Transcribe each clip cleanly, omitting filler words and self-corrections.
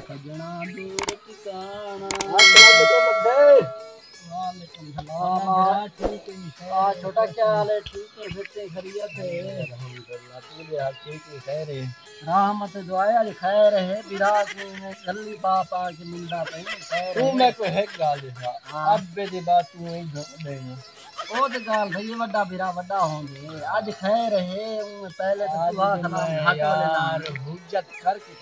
सजना दूर ठिकाना। वालेकुम सलाम। ठीक है छोटा, क्या हाल है? ठीक है, फिरते खैरियत है? अल्हम्दुलिल्लाह। तू यार ठीक है? खैर है, रहमत दुआया आज खैर है। विराट में गली पापा के मिलदा पे खैर तू है। मैं कोई है गाल दिखा अब दे बात तू ही देना ओ तो गाल भाई वड्डा बिरा वड्डा होंगे आज खैर है। पहले तो सुबह सलाम घाट वाले यार हुज्जत करके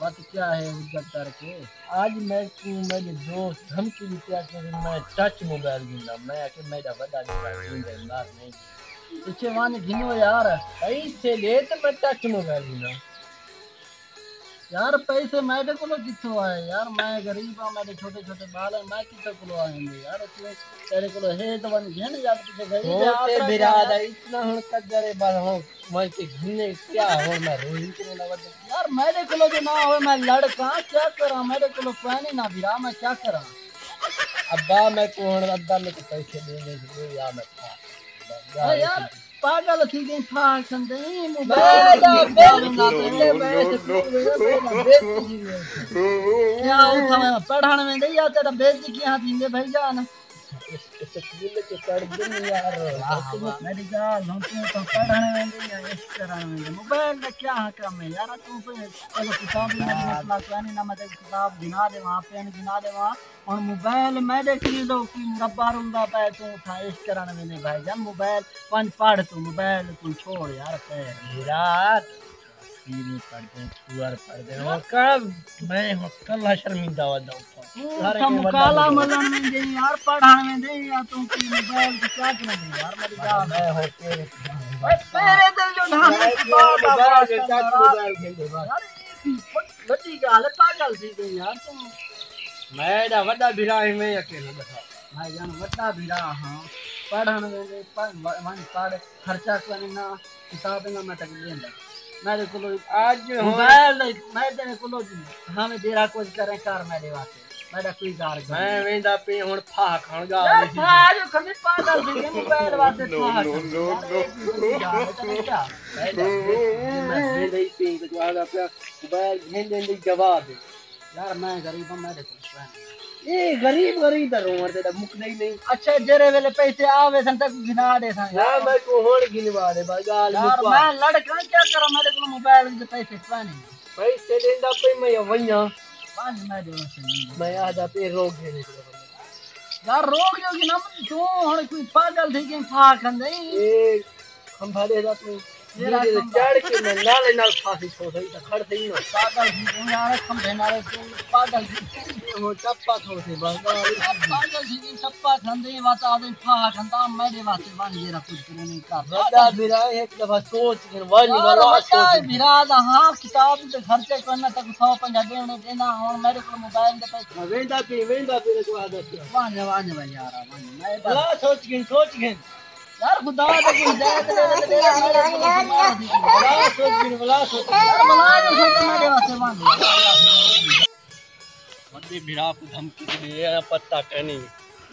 बात क्या है हुज्जत करके? आज मैं तू मेरे दोस्त धमकी दी कि मैं टच मोबाइल गिंदा मैं कि मेरा बड़ा गिंदा बात नहीं पीछे मान घिनो यार। पैसे ले तो मैं टच मोबाइल गिंदा यार पैसे मेरे को कितो आए यार? मैं गरीब हूं, मेरे छोटे छोटे बाल है, मैं कितो को आएंगे यार? तू तेरे को है तो वन घेन यार, पीछे गरीब है होते आसरा बिरादा इतना हुन कजरे बाल हो मैं के घिने क्या हो मैं रोई के ना बद यार। मेरे को जो ना हो मैं लड़का क्या करा? मेरे को पानी ना बिरा, मैं क्या करा? अब्बा मैं कौन अब्बा में तो पैसे देने के या मैं था यार पागल थी गई था संदे मैं मोबाइल तो बेल क्या उठा मैं पढ़ाने में नहीं आते तो बेइज्जती की हां दींगे भाई जान। स्कूल के पढ़ दिन यार मेरी गाल हम तो पढ़ाने में नहीं है, इस कराने में मोबाइल में क्या काम है यार? तू तो चलो किताब में क्लास वानी ना मतलब किताब गिना दे वहां पेन गिना दे वहां, और मोबाइल मैं देख ली लो कि मुरब्बा रुंदा पे तू था इस कराने में नहीं भाई जान। मोबाइल पंच पढ़ तू मोबाइल तू छोड़ यार विराट सीरी पढ़ते सुअर पढ़ते हो कब मैं हो कल शर्मिंदा वदा तू मुकाला मलन में दे यार, पढ़ाने में दे यार। तू की मोबाइल की क्या करना यार? मेरी जान मैं हो तेरे तेरे दिल जो धान बात मोबाइल के टच मोबाइल खेलते बस यार बड़ी गाल पागल थी गई यार तुम। मैं दा वदा बिराही में अकेला बैठा भाई जान वड्डा बिरा हां पढ़न में पढ़ खर्चा करना किताब ना मैं तक लेंदा मेरे को आज मोबाइल मैं तेरे को हमें देरा कुछ करें कर मेरे वास्ते मेरा कोई कार मैं वेंदा पे हुन फा खान गा यार फा जो खमी पागल थी मोबाइल वास्ते फा नो क्या मैं दे पे तो आगा पे मोबाइल घेन दे जवाब यार मैं गरीब हूं, मेरे को ये गरीब गरीब रो मरते मुक नहीं अच्छा जेरे वेले पैसे आवे सन तक गिना दे सन ना मैं को होड़ गिनवा दे गाल यार मैं लड़का क्या करा? मेरे को मोबाइल के पैसे पानी पैसे देंदा पे मैं वन्या पांच मैं दे मैं आदा पे रोक देने यार रोक जोगी ना तू हण कोई पागल थी कि फा खंदे ए हम भाले दा तू ये चढ़ के मैं नाले नाल फांसी छो सही त खड़ थई ना पागल थी यार खंभे नाले तू पागल थी वो टप्पा थो से बस पागल थी कि टप्पा खंदे वाता आदमी फा खंदा मेरे वास्ते बन ये कुछ करे नहीं का बड़ा बिरा एक दफा सोच के वाली वाला सोच बिरा हां किताब के खर्चे करना तक 150 देने देना और मेरे को मोबाइल के पैसे वेंदा पे को आदत वाने वाने भाई यार मैं बड़ा सोच के यार खुदा तो कुछ हिदायत दे बड़ा सोच यार बना जो सोच मेरे वास्ते मान वड्डी बिरा को धमकी दे पत्ता कहनी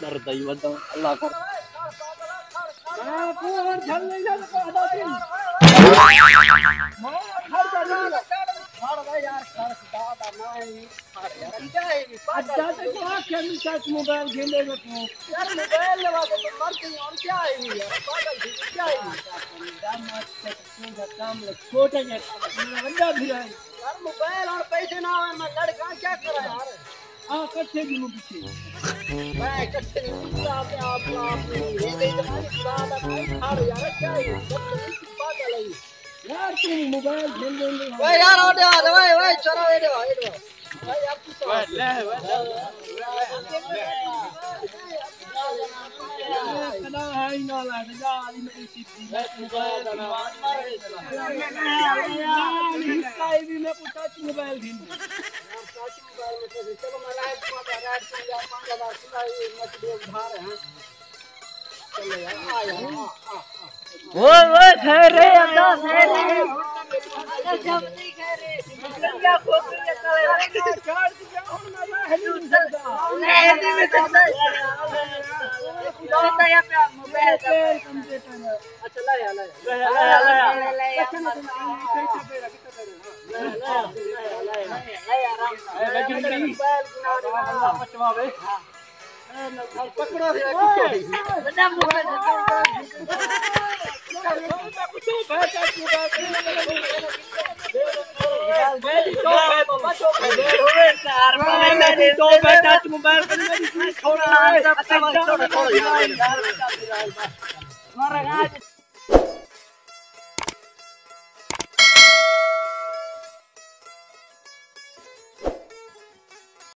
डर दई वदा अल्लाह कर पूरा झल नहीं जा तो आधा दिन मैं खड़ जा खड़ भाई यार खड़ खुदा दा मैं खड़ यार क्या है अच्छा तो क्या खेल टच मोबाइल खेले में तू यार मोबाइल लगा के तो मर गई और क्या है यार पागल थी क्या है यार मत तू काम ले छोटे ने वड्डा बिरा यार मोबाइल और पैसे ना आवे मैं लड़का क्या करा यार हां कच्चे गिनो पीछे मैं कच्चे नहीं आप ये नहीं तुम्हारी खुदा दा भाई खड़ यार क्या है पागल है यार तू मोबाइल खेल ले भाई यार आ जा भाई चलो ए दे भाई आप की ले कदा है ना ला जा वाली मेरी सीधी मोबाइल दा यार भी मैं पूछा मोबाइल दिन मोबाइल में से चलो मैं राइट को राइट को यार 5000 सिलाई मत दे उधार है चलो यार आ यार ओए खैर रे अदा खैर रे अदा सब नहीं खैर रे क्या खोल के चले चार दिया हूं मैं हेली नहीं में करता तो या पे मोबाइल कंप्यूटर अच्छा ला यार ला पकड़ो मोबाइल